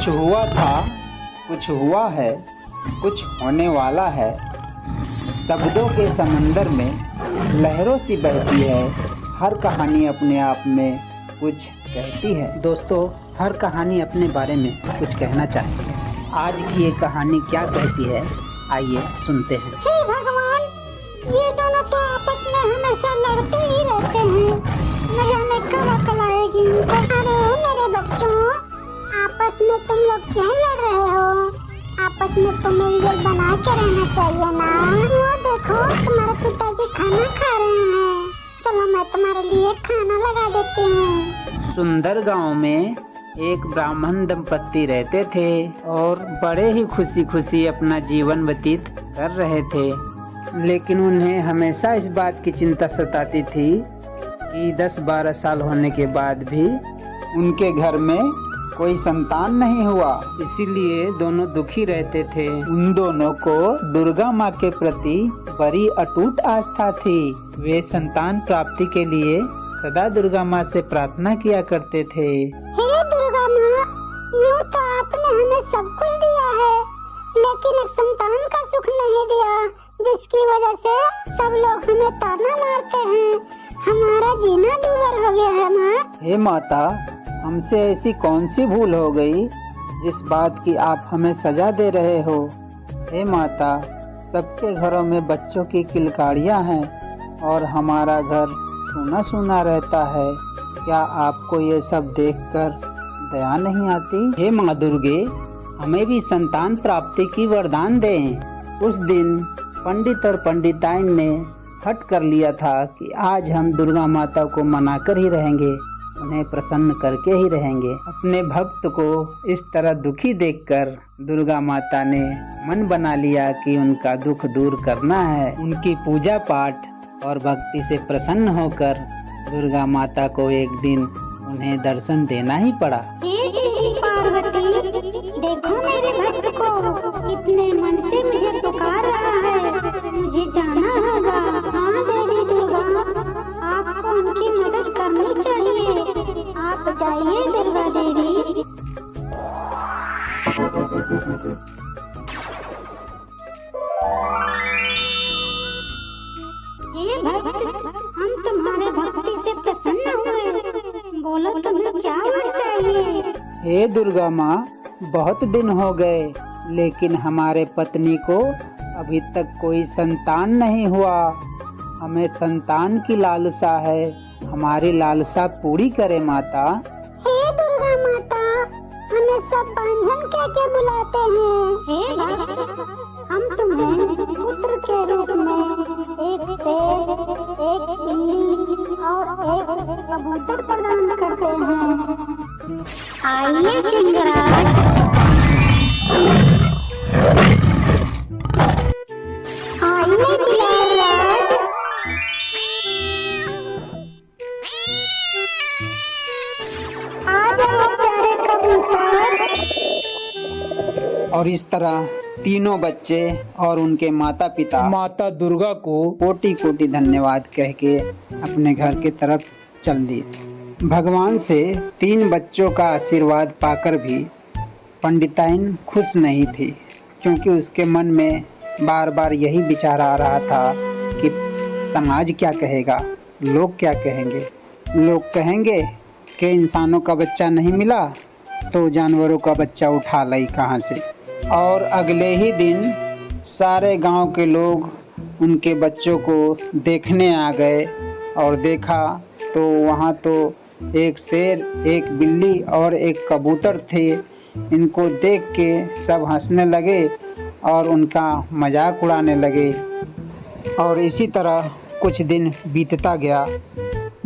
कुछ हुआ था, कुछ हुआ है, कुछ होने वाला है। शब्दों के समंदर में लहरों सी बहती है। हर कहानी अपने आप में कुछ कहती है। दोस्तों, हर कहानी अपने बारे में कुछ कहना चाहती है। आज की ये कहानी क्या कहती है, आइए सुनते हैं। हे भगवान, ये दोनों तो आपस में हमेशा लड़ते ही रहते हैं। न जाने कब अकल आएगी इनको। अरे मेरे बच्चों, आपस में तुम लोग क्यों लड़ रहे हो? आपस में तो मेलजोल बना के रहना चाहिए ना। वो देखो, तुम्हारे पिताजी खाना खा रहे हैं। चलो मैं तुम्हारे लिए खाना लगा देती हूँ। सुंदर गांव में एक ब्राह्मण दंपत्ति रहते थे और बड़े ही खुशी खुशी अपना जीवन व्यतीत कर रहे थे। लेकिन उन्हें हमेशा इस बात की चिंता सताती थी कि 10-12 साल होने के बाद भी उनके घर में कोई संतान नहीं हुआ। इसीलिए दोनों दुखी रहते थे। उन दोनों को दुर्गा माँ के प्रति बड़ी अटूट आस्था थी। वे संतान प्राप्ति के लिए सदा दुर्गा माँ से प्रार्थना किया करते थे। हे दुर्गा माँ, यूँ तो आपने हमें सब कुछ दिया है, लेकिन एक संतान का सुख नहीं दिया, जिसकी वजह से सब लोग हमें ताना मारते हैं। हमारा जीना दूभर हो गया है माँ। हे माता, हमसे ऐसी कौन सी भूल हो गई जिस बात की आप हमें सजा दे रहे हो? हे माता, सबके घरों में बच्चों की किलकारियाँ हैं और हमारा घर सूना सूना रहता है। क्या आपको ये सब देखकर दया नहीं आती? हे माँ दुर्गे, हमें भी संतान प्राप्ति की वरदान दें। उस दिन पंडित और पंडिताइन ने हट कर लिया था कि आज हम दुर्गा माता को मनाकर ही रहेंगे, उन्हें प्रसन्न करके ही रहेंगे। अपने भक्त को इस तरह दुखी देखकर दुर्गा माता ने मन बना लिया कि उनका दुख दूर करना है। उनकी पूजा पाठ और भक्ति से प्रसन्न होकर दुर्गा माता को एक दिन उन्हें दर्शन देना ही पड़ा। हे देवी पार्वती, देखो मेरे भक्त को, कितने मन से मुझे पुकार रहा है। मुझे जाना होगा। हाँ देवी दुर्गा, आपको उनकी मदद करनी चाहिए। आप जाइए दुर्गा देवी। हे भक्त, हम तुम्हारे भक्ति से प्रसन्न हुए। बोलो, तुम्हें क्या वर चाहिए? हे दुर्गा माँ, बहुत दिन हो गए, लेकिन हमारे पत्नी को अभी तक कोई संतान नहीं हुआ। हमें संतान की लालसा है, हमारी लालसा पूरी करे माता। हे दुर्गा माता, हमें सब बांझन कह के बुलाते हैं। हे भक्त, हम तुम्हें पुत्र के रूप में एक शेर, एक बिल्ली और एक कबूतर प्रदान करते हैं। आइए सिंहराज। आइए बिलाल राज। आ जाओ प्यारे कबूतर। और इस तरह तीनों बच्चे और उनके माता पिता माता दुर्गा को कोटि कोटि धन्यवाद कह के अपने घर की तरफ चल दिए। भगवान से 3 बच्चों का आशीर्वाद पाकर भी पंडिताइन खुश नहीं थी, क्योंकि उसके मन में बार बार यही विचार आ रहा था कि समाज क्या कहेगा, लोग क्या कहेंगे। लोग कहेंगे कि इंसानों का बच्चा नहीं मिला तो जानवरों का बच्चा उठा लाई कहाँ से। और अगले ही दिन सारे गांव के लोग उनके बच्चों को देखने आ गए और देखा तो वहाँ तो एक शेर, एक बिल्ली और एक कबूतर थे। इनको देख के सब हंसने लगे और उनका मजाक उड़ाने लगे। और इसी तरह कुछ दिन बीतता गया।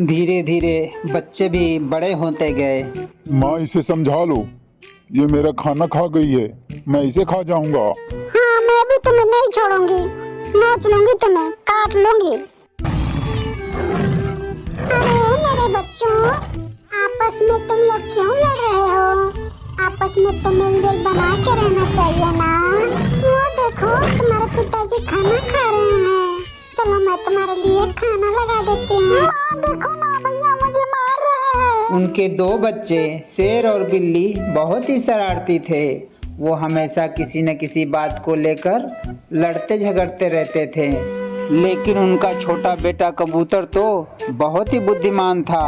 धीरे धीरे बच्चे भी बड़े होते गए। माँ, इसे समझा लो, ये मेरा खाना खा गई है, मैं इसे खा जाऊंगा। हाँ, मैं भी तुम्हें नहीं छोड़ूंगी, नोच लूंगी तुम्हें, काट लूंगी। अरे मेरे बच्चों, आपस में तुम लोग क्यों लड़ रहे हो? आपस में तो मेलजोल बना के रहना चाहिए ना। वो देखो, तुम्हारे पिताजी खाना खा रहे हैं। चलो मैं तुम्हारे लिए खाना लगा देती हूँ। देखो ना भैया, मुझे मार रहे हैं। उनके 2 बच्चे शेर और बिल्ली बहुत ही शरारती थे। वो हमेशा किसी न किसी बात को लेकर लड़ते झगड़ते रहते थे। लेकिन उनका छोटा बेटा कबूतर तो बहुत ही बुद्धिमान था।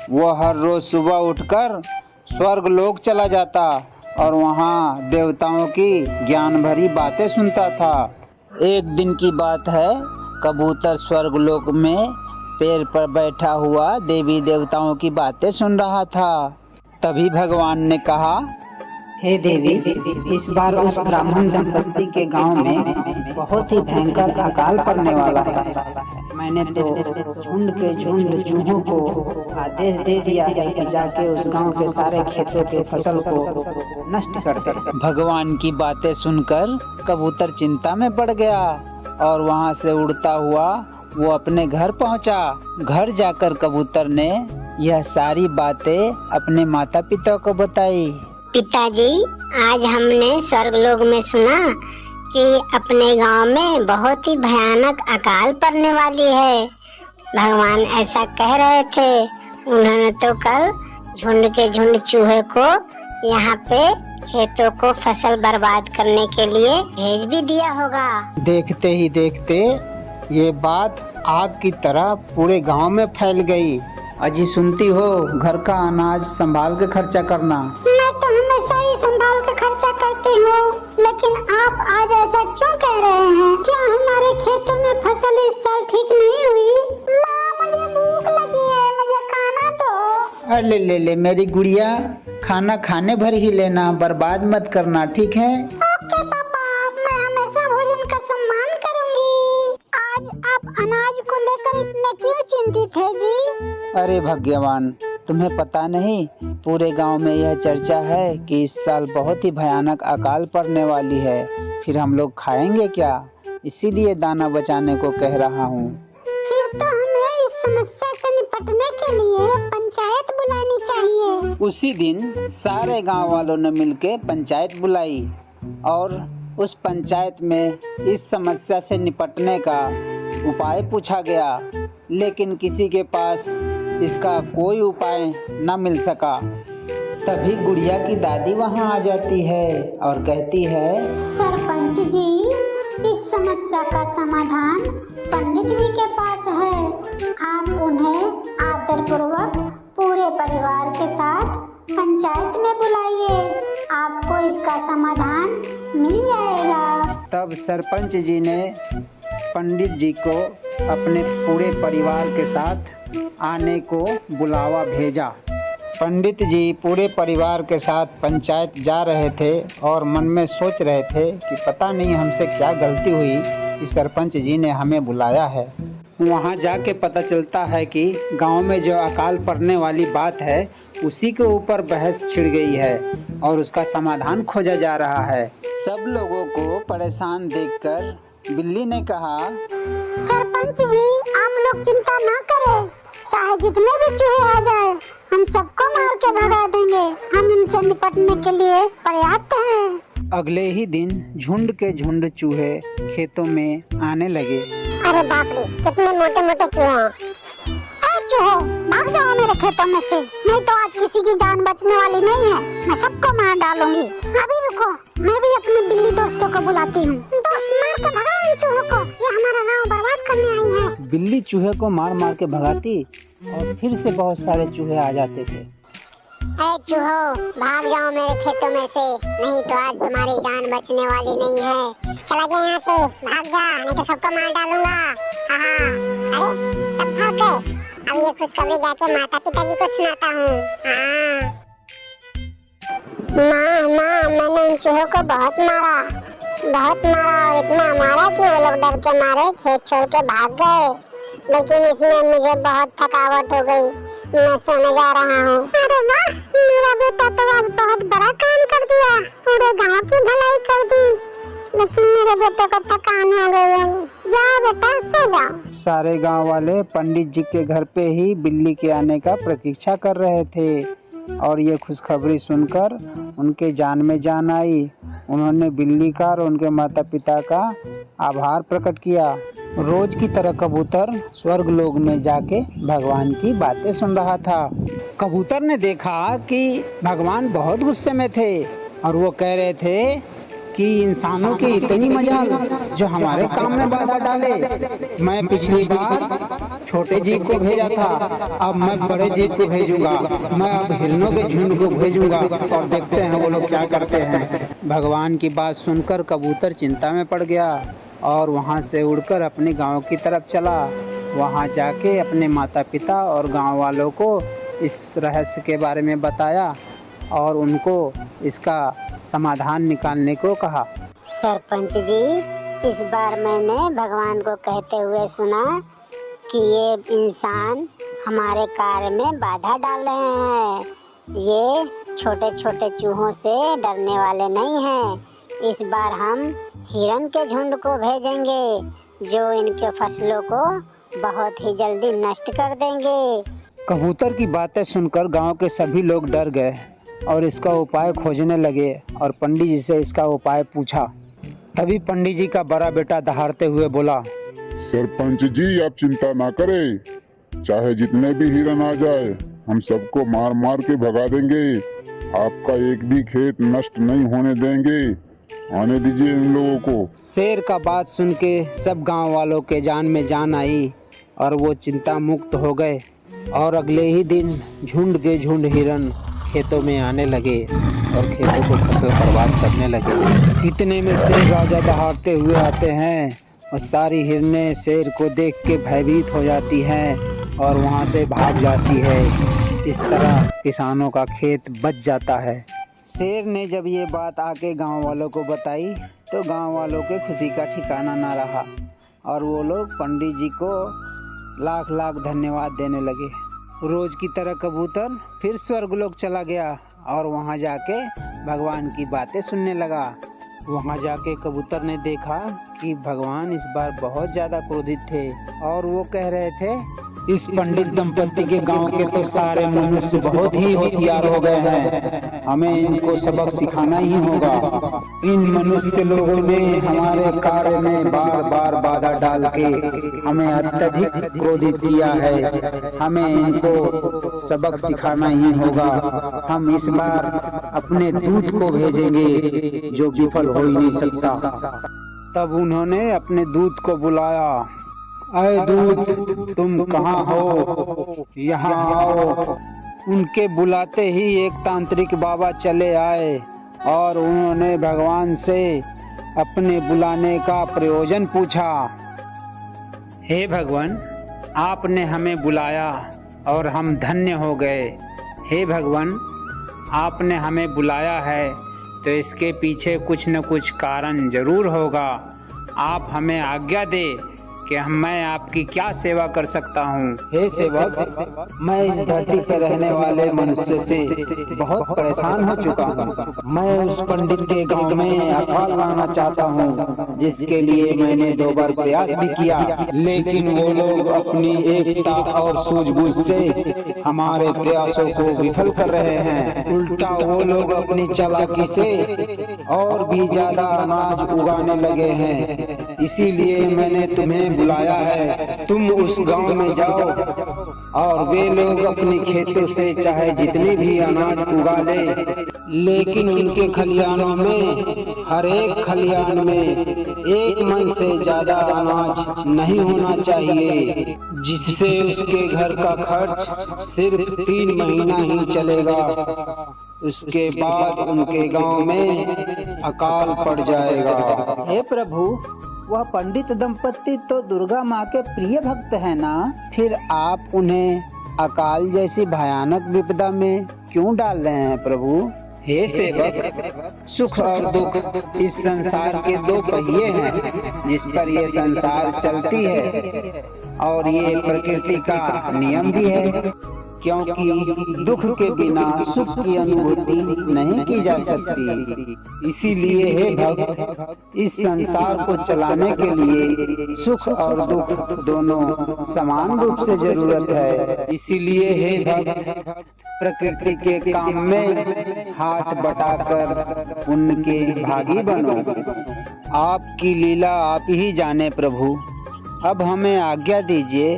वो हर रोज सुबह उठकर स्वर्ग लोक चला जाता और वहाँ देवताओं की ज्ञान भरी बातें सुनता था। एक दिन की बात है, कबूतर स्वर्ग लोक में पेड़ पर बैठा हुआ देवी देवताओं की बातें सुन रहा था। तभी भगवान ने कहा, हे देवी, इस बार उस ब्राह्मण दंपति के गांव में बहुत ही भयंकर अकाल पड़ने वाला है। मैंने तो झुंड के झुंड चूहों को आदेश दे दिया है कि जाके उस गांव के सारे खेतों के फसल को नष्ट कर दे। भगवान की बातें सुनकर कबूतर चिंता में पड़ गया और वहां से उड़ता हुआ वो अपने घर पहुंचा। घर जाकर कबूतर ने यह सारी बातें अपने माता पिता को बताई। पिताजी, आज हमने स्वर्गलोक में सुना कि अपने गांव में बहुत ही भयानक अकाल पड़ने वाली है। भगवान ऐसा कह रहे थे। उन्होंने तो कल झुंड के झुंड चूहे को यहाँ पे खेतों को फसल बर्बाद करने के लिए भेज भी दिया होगा। देखते ही देखते ये बात आग की तरह पूरे गांव में फैल गई। अजी सुनती हो, घर का अनाज संभाल के खर्चा करना। मैं तो हमेशा ही संभाल के खर्चा करती हूँ, लेकिन आप आज ऐसा क्यों कह रहे हैं? क्या हमारे खेतों में फसल इस साल ठीक नहीं हुई? माँ, मुझे भूख लगी है, मुझे खाना दो। अरे ले मेरी गुड़िया, खाना खाने भर ही लेना, बर्बाद मत करना, ठीक है? ओके पापा, मैं हमेशा भोजन का सम्मान करूँगी। आज आप अनाज को लेकर इतने क्यों चिंतित है जी? अरे भगवान, तुम्हें पता नहीं, पूरे गांव में यह चर्चा है कि इस साल बहुत ही भयानक अकाल पड़ने वाली है। फिर हम लोग खाएंगे क्या? इसीलिए दाना बचाने को कह रहा हूँ। फिर तो हमें इस समस्या से निपटने के लिए पंचायत बुलानी चाहिए। उसी दिन सारे गांव वालों ने मिलकर पंचायत बुलाई और उस पंचायत में इस समस्या से निपटने का उपाय पूछा गया, लेकिन किसी के पास इसका कोई उपाय न मिल सका। तभी गुड़िया की दादी वहाँ आ जाती है और कहती है, सरपंच जी, इस समस्या का समाधान पंडित जी के पास है। आप उन्हें आदरपूर्वक पूरे परिवार के साथ पंचायत में बुलाइए, आपको इसका समाधान मिल जाएगा। तब सरपंच जी ने पंडित जी को अपने पूरे परिवार के साथ आने को बुलावा भेजा। पंडित जी पूरे परिवार के साथ पंचायत जा रहे थे और मन में सोच रहे थे कि पता नहीं हमसे क्या गलती हुई कि सरपंच जी ने हमें बुलाया है। वहाँ जाके पता चलता है कि गांव में जो अकाल पड़ने वाली बात है उसी के ऊपर बहस छिड़ गई है और उसका समाधान खोजा जा रहा है। सब लोगों को परेशान देखकर बिल्ली ने कहा, सरपंच जी, आप लोग चिंता ना करें, चाहे जितने भी चूहे आ जाए, हम सबको मार के भगा देंगे। हम इनसे निपटने के लिए पर्याप्त हैं। अगले ही दिन झुंड के झुंड चूहे खेतों में आने लगे। अरे बाप रे, कितने मोटे मोटे चूहे हैं। चूहो, भाग जाओ मेरे खेतों में से, नहीं तो आज किसी की जान बचने वाली नहीं है। मैं सबको मार डालूंगी। अभी रुको, मैं भी अपने बिल्ली दोस्तों को बुलाती हूँ। दोस्त, मार के भगाओ इन चूहों को, ये हमारा गांव बर्बाद करने आई है। बिल्ली चूहे को मार मार के भगाती और फिर से बहुत सारे चूहे आ जाते थे। चूहो, भाग जाओ मेरे खेतों में से, नहीं तो आज तुम्हारी जान बचने वाली नहीं है। चला गया यहाँ से, भाग जा, नहीं तो सबको मार डालूंगा। अरे सब भाग गए। अब ये खुशखबरी जाके माता पिताजी को सुनाता हूँ। माँ, मैंने उन चूहों को बहुत मारा और इतना मारा कि वो लोग डर के मारे खेत छोड़ के भाग गए। लेकिन इसमें मुझे बहुत थकावट हो गई, मैं सोने जा रहा हूँ। अरे वाह, मेरा बेटा तो आज बहुत बड़ा काम कर दिया, पूरे गांव की भलाई कर दी। लेकिन मेरे बेटे को थकान हो गई है। जाओ बेटा, सो जाओ। सारे गांव वाले पंडित जी के घर पे ही बिल्ली के आने का प्रतीक्षा कर रहे थे। और ये खुशखबरी सुनकर उनके जान में जान आई। उन्होंने बिल्ली का और उनके माता पिता का आभार प्रकट किया। रोज की तरह कबूतर स्वर्ग लोक में जाके भगवान की बातें सुन रहा था। कबूतर ने देखा कि भगवान बहुत गुस्से में थे और वो कह रहे थे कि इंसानों की इतनी मजाल जो हमारे काम में बाधा डाले। मैं पिछली बार छोटे जीव को भेजा था, अब मैं बड़े जीव को भेजूंगा। मैं अब हिरणों के झुंड को भेजूंगा और देखते हैं वो लोग क्या करते हैं। भगवान की बात सुनकर कबूतर चिंता में पड़ गया और वहां से उड़कर अपने गांव की तरफ चला। वहां जाके अपने माता पिता और गांव वालों को इस रहस्य के बारे में बताया और उनको इसका समाधान निकालने को कहा। सरपंच जी, इस बार मैंने भगवान को कहते हुए सुना कि ये इंसान हमारे कार्य में बाधा डाल रहे हैं। ये छोटे छोटे चूहों से डरने वाले नहीं हैं। इस बार हम हिरण के झुंड को भेजेंगे जो इनके फसलों को बहुत ही जल्दी नष्ट कर देंगे। कबूतर की बातें सुनकर गांव के सभी लोग डर गए और इसका उपाय खोजने लगे और पंडित जी से इसका उपाय पूछा। तभी पंडित जी का बड़ा बेटा दहाड़ते हुए बोला, सरपंच जी आप चिंता ना करें, चाहे जितने भी हिरन आ जाए हम सबको मार मार के भगा देंगे। आपका एक भी खेत नष्ट नहीं होने देंगे। आने दीजिए इन लोगों को। शेर का बात सुन के सब गांव वालों के जान में जान आई और वो चिंता मुक्त हो गए और अगले ही दिन झुंड के झुंड हिरन खेतों में आने लगे और खेतों को फसल बर्बाद करने लगे। इतने में शेर राजा दहाड़ते हुए आते हैं और सारी हिरनें शेर को देख के भयभीत हो जाती हैं और वहां से भाग जाती है। इस तरह किसानों का खेत बच जाता है। शेर ने जब ये बात आके गांव वालों को बताई तो गांव वालों के खुशी का ठिकाना ना रहा और वो लोग पंडित जी को लाख लाख धन्यवाद देने लगे। रोज की तरह कबूतर फिर स्वर्गलोक चला गया और वहां जाके भगवान की बातें सुनने लगा। वहां जाके कबूतर ने देखा कि भगवान इस बार बहुत ज्यादा क्रोधित थे और वो कह रहे थे, इस पंडित दंपति के गांव के तो सारे मनुष्य बहुत ही होशियार हो गए हैं, हमें इनको सबक सिखाना ही होगा। इन मनुष्य लोगों ने हमारे कार्य में बार बार बाधा डाल के हमें अत्यधिक क्रोधित किया है, हमें इनको सबक सिखाना ही होगा। हम इस बार अपने दूत को भेजेंगे जो विफल हो ही नहीं सकता। तब उन्होंने अपने दूत को बुलाया। अरे दूत, तुम कहाँ हो? यहाँ आओ। उनके बुलाते ही एक तांत्रिक बाबा चले आए और उन्होंने भगवान से अपने बुलाने का प्रयोजन पूछा। हे भगवान, आपने हमें बुलाया और हम धन्य हो गए। हे भगवान, आपने हमें बुलाया है तो इसके पीछे कुछ न कुछ कारण जरूर होगा। आप हमें आज्ञा दे कि मैं आपकी क्या सेवा कर सकता हूँ। हे सेवक, मैं इस धरती पर रहने वाले मनुष्य से बहुत परेशान हो चुका हूँ। मैं उस पंडित के गांव में अकाल लाना चाहता हूँ, जिसके लिए मैंने 2 बार प्रयास भी किया, लेकिन वो लोग अपनी एकता और सूझबूझ से हमारे प्रयासों को विफल कर रहे हैं। उल्टा वो लोग अपनी चालाकी से और भी ज्यादा अनाज उगाने लगे हैं। इसीलिए मैंने तुम्हें बुलाया है। तुम उस गांव में जाओ और वे लोग अपने खेतों से चाहे जितने भी अनाज उगा ले, लेकिन उनके खलियानों में हर एक खलियान में 1 मन से ज्यादा अनाज नहीं होना चाहिए, जिससे उसके घर का खर्च सिर्फ 3 महीना ही चलेगा। उसके बाद उनके गांव में अकाल पड़ जाएगा। हे प्रभु, वह पंडित दंपति तो दुर्गा माँ के प्रिय भक्त है ना, फिर आप उन्हें अकाल जैसी भयानक विपदा में क्यों डाल रहे हैं प्रभु? हे सेवक, सुख और दुख इस संसार के 2 पहिए हैं जिस पर ये संसार चलती है और ये प्रकृति का नियम भी है, क्योंकि दुख के बिना सुख की अनुभूति नहीं की जा सकती। इसीलिए हे भक्त, इस संसार को चलाने के लिए सुख और दुख दोनों समान रूप से जरूरत है। इसीलिए हे भक्त, प्रकृति के काम में हाथ बटाकर पुण्य के भागी बनो। आपकी लीला आप ही जाने प्रभु। अब हमें आज्ञा दीजिए,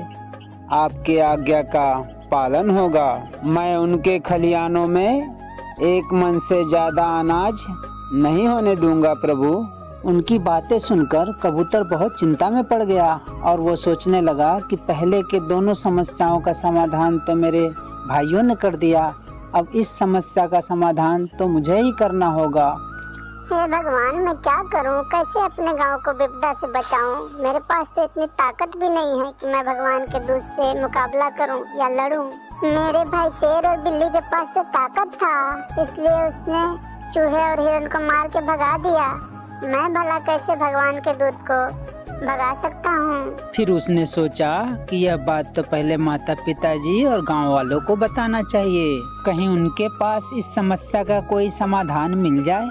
आपके आज्ञा का पालन होगा। मैं उनके खलियानों में एक मन से ज्यादा अनाज नहीं होने दूंगा प्रभु। उनकी बातें सुनकर कबूतर बहुत चिंता में पड़ गया और वो सोचने लगा कि पहले के दोनों समस्याओं का समाधान तो मेरे भाइयों ने कर दिया, अब इस समस्या का समाधान तो मुझे ही करना होगा। हे भगवान, मैं क्या करूं? कैसे अपने गांव को विपदा से बचाऊं? मेरे पास तो इतनी ताकत भी नहीं है कि मैं भगवान के दूत से मुकाबला करूं या लड़ूं। मेरे भाई शेर और बिल्ली के पास तो ताकत था, इसलिए उसने चूहे और हिरण को मार के भगा दिया। मैं भला कैसे भगवान के दूत को भगा सकता हूँ? फिर उसने सोचा कि यह बात तो पहले माता पिताजी और गांव वालों को बताना चाहिए, कहीं उनके पास इस समस्या का कोई समाधान मिल जाए।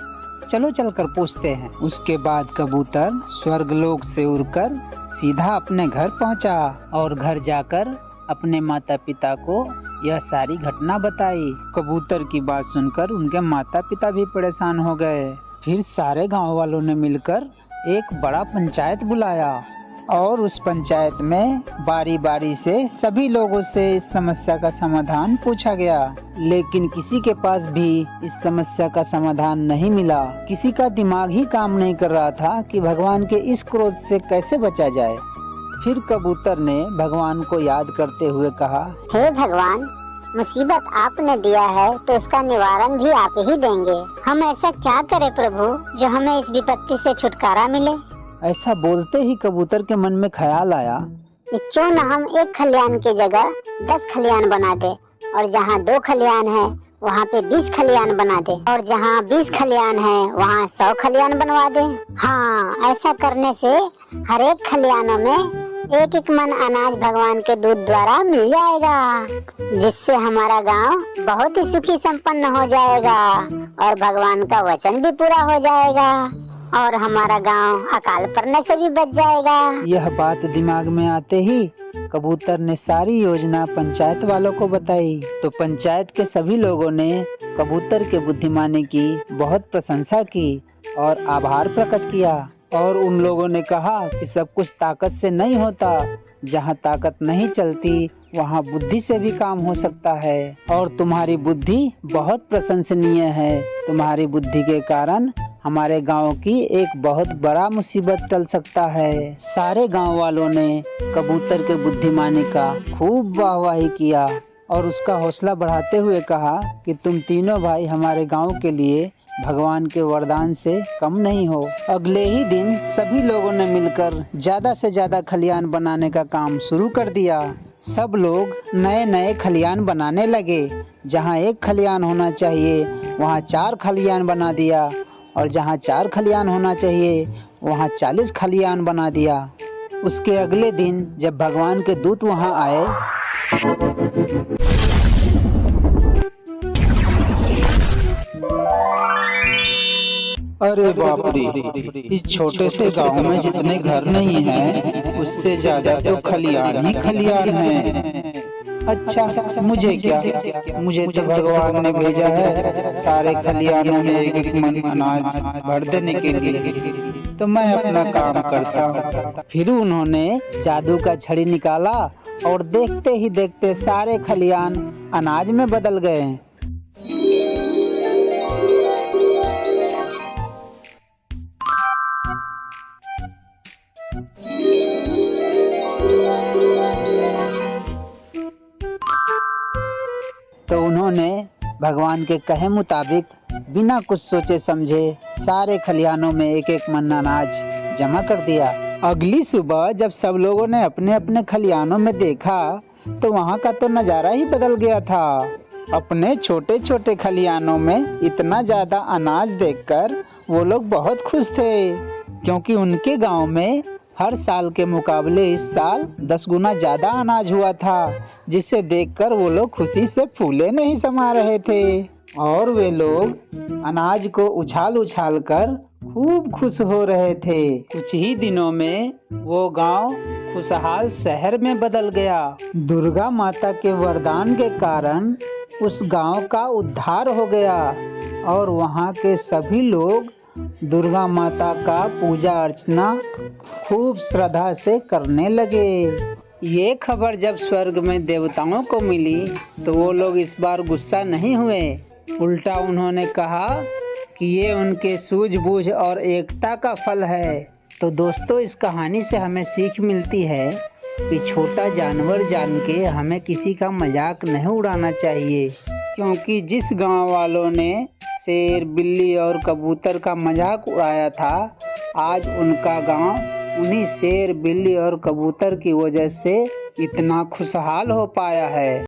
चलो चलकर पूछते हैं। उसके बाद कबूतर स्वर्गलोक से उड़कर सीधा अपने घर पहुंचा और घर जाकर अपने माता पिता को यह सारी घटना बताई। कबूतर की बात सुनकर उनके माता पिता भी परेशान हो गए। फिर सारे गांव वालों ने मिलकर एक बड़ा पंचायत बुलाया और उस पंचायत में बारी बारी से सभी लोगों से इस समस्या का समाधान पूछा गया, लेकिन किसी के पास भी इस समस्या का समाधान नहीं मिला। किसी का दिमाग ही काम नहीं कर रहा था कि भगवान के इस क्रोध से कैसे बचा जाए। फिर कबूतर ने भगवान को याद करते हुए कहा, हे भगवान, मुसीबत आपने दिया है तो उसका निवारण भी आप ही देंगे। हम ऐसा क्या करें प्रभु जो हमें इस विपत्ति से छुटकारा मिले? ऐसा बोलते ही कबूतर के मन में ख्याल आया, क्यों न हम एक खलियान की जगह 10 खलियान बना दे और जहाँ 2 खलियान है वहाँ पे 20 खलियान बना दे और जहाँ 20 खलियान है वहाँ 100 खलियान बनवा दे। हाँ, ऐसा करने से हर एक खलियानों में एक एक मन अनाज भगवान के दूत द्वारा मिल जाएगा, जिससे हमारा गांव बहुत ही सुखी संपन्न हो जाएगा और भगवान का वचन भी पूरा हो जाएगा और हमारा गांव अकाल पड़ने से भी बच जाएगा। यह बात दिमाग में आते ही कबूतर ने सारी योजना पंचायत वालों को बताई। तो पंचायत के सभी लोगों ने कबूतर के बुद्धिमानी की बहुत प्रशंसा की और आभार प्रकट किया और उन लोगों ने कहा कि सब कुछ ताकत से नहीं होता, जहाँ ताकत नहीं चलती वहाँ बुद्धि से भी काम हो सकता है और तुम्हारी बुद्धि बहुत प्रशंसनीय है। तुम्हारी बुद्धि के कारण हमारे गांव की एक बहुत बड़ा मुसीबत टल सकता है। सारे गांव वालों ने कबूतर के बुद्धिमानी का खूब वाहवाही किया और उसका हौसला बढ़ाते हुए कहा कि तुम तीनों भाई हमारे गांव के लिए भगवान के वरदान से कम नहीं हो। अगले ही दिन सभी लोगों ने मिलकर ज्यादा से ज्यादा खलियान बनाने का काम शुरू कर दिया। सब लोग नए नए खलियान बनाने लगे। जहाँ 1 खलियान होना चाहिए वहाँ 4 खलियान बना दिया और जहाँ 4 खलियान होना चाहिए वहाँ 40 खलियान बना दिया। उसके अगले दिन जब भगवान के दूत वहाँ आए, अरे बाप रे, इस छोटे से गांव में जितने घर नहीं हैं, उससे ज्यादा तो खलियान ही खलियान हैं। अच्छा, मुझे क्या, मुझे तो भगवान ने भेजा है सारे खलियानों में एक एक मन अनाज भर देने के लिए, तो मैं अपना काम करता हूँ। फिर उन्होंने जादू का छड़ी निकाला और देखते ही देखते सारे खलियान अनाज में बदल गए। तो उन्होंने भगवान के कहे मुताबिक बिना कुछ सोचे समझे सारे खलियानों में एक एक मन अनाज जमा कर दिया। अगली सुबह जब सब लोगों ने अपने अपने खलियानों में देखा तो वहाँ का तो नज़ारा ही बदल गया था। अपने छोटे छोटे खलियानों में इतना ज्यादा अनाज देखकर वो लोग बहुत खुश थे, क्योंकि उनके गांव में हर साल के मुकाबले इस साल 10 गुना ज्यादा अनाज हुआ था, जिसे देखकर वो लोग खुशी से फूले नहीं समा रहे थे और वे लोग अनाज को उछाल उछाल कर खूब खुश हो रहे थे। कुछ ही दिनों में वो गांव खुशहाल शहर में बदल गया। दुर्गा माता के वरदान के कारण उस गांव का उद्धार हो गया और वहां के सभी लोग दुर्गा माता का पूजा अर्चना खूब श्रद्धा से करने लगे। ये खबर जब स्वर्ग में देवताओं को मिली तो वो लोग इस बार गुस्सा नहीं हुए, उल्टा उन्होंने कहा कि ये उनके सूझबूझ और एकता का फल है। तो दोस्तों, इस कहानी से हमें सीख मिलती है कि छोटा जानवर जान के हमें किसी का मजाक नहीं उड़ाना चाहिए, क्योंकि जिस गांव वालों ने शेर, बिल्ली और कबूतर का मजाक उड़ाया था, आज उनका गांव उन्हीं शेर, बिल्ली और कबूतर की वजह से इतना खुशहाल हो पाया है।